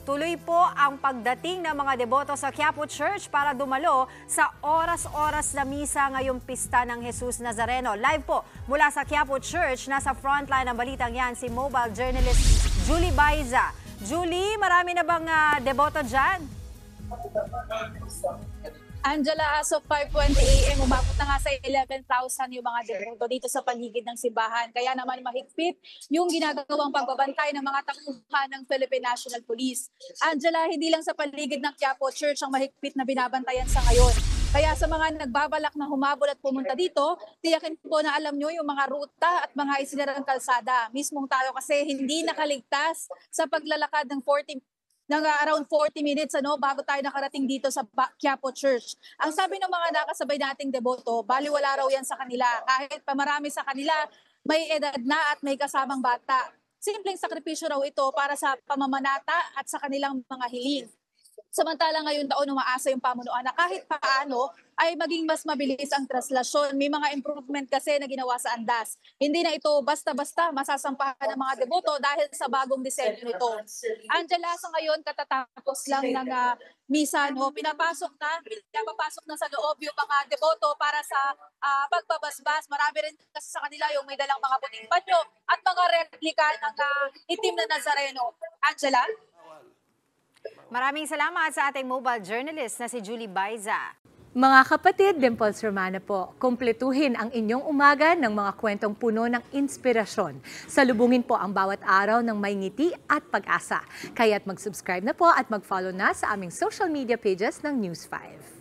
Tuloy po ang pagdating ng mga deboto sa Quiapo Church para dumalo sa oras-oras na misa ngayong pista ng Jesus Nazareno. Live po mula sa Quiapo Church, nasa frontline ng balitang yan si mobile journalist Julie Baiza. Julie, marami na bang deboto dyan? Angela, as of 5:20 AM, umabot na nga sa 11,000 yung mga deboto dito sa paligid ng simbahan. Kaya naman mahigpit yung ginagawang pagbabantay ng mga tauhan ng Philippine National Police. Angela, hindi lang sa paligid ng Quiapo Church ang mahigpit na binabantayan sa ngayon. Kaya sa mga nagbabalak na humabol at pumunta dito, tiyakin po na alam nyo yung mga ruta at mga isinarang kalsada. Mismong tayo kasi hindi nakaligtas sa paglalakad ng around 40 minutes bago tayo nakarating dito sa Quiapo Church. Ang sabi ng mga nakasabay nating deboto, baliwala raw yan sa kanila. Kahit pa marami sa kanila, may edad na at may kasamang bata. Simpleng sakripisyo raw ito para sa pamamanata at sa kanilang mga hiling. Samantala ngayon taon umaasa yung pamunuan na kahit paano ay maging mas mabilis ang traslasyon. May mga improvement kasi na ginawa sa andas. Hindi na ito basta-basta masasampahan ng mga deboto dahil sa bagong disenyo nito. Angela, sa ngayon katatapos lang ng misa, pinapapasok na sa loob yung mga deboto para sa pagbabasbas. Marami rin kasi sa kanila yung may dalang mga puting panyo at mga replika ng itim na Nazareno. Angela? Maraming salamat sa ating mobile journalist na si Julie Baiza. Mga kapatid, Dimples Romana po, kumpletuhin ang inyong umaga ng mga kwentong puno ng inspirasyon. Salubungin po ang bawat araw ng may ngiti at pag-asa. Kaya't mag-subscribe na po at mag-follow na sa aming social media pages ng News 5.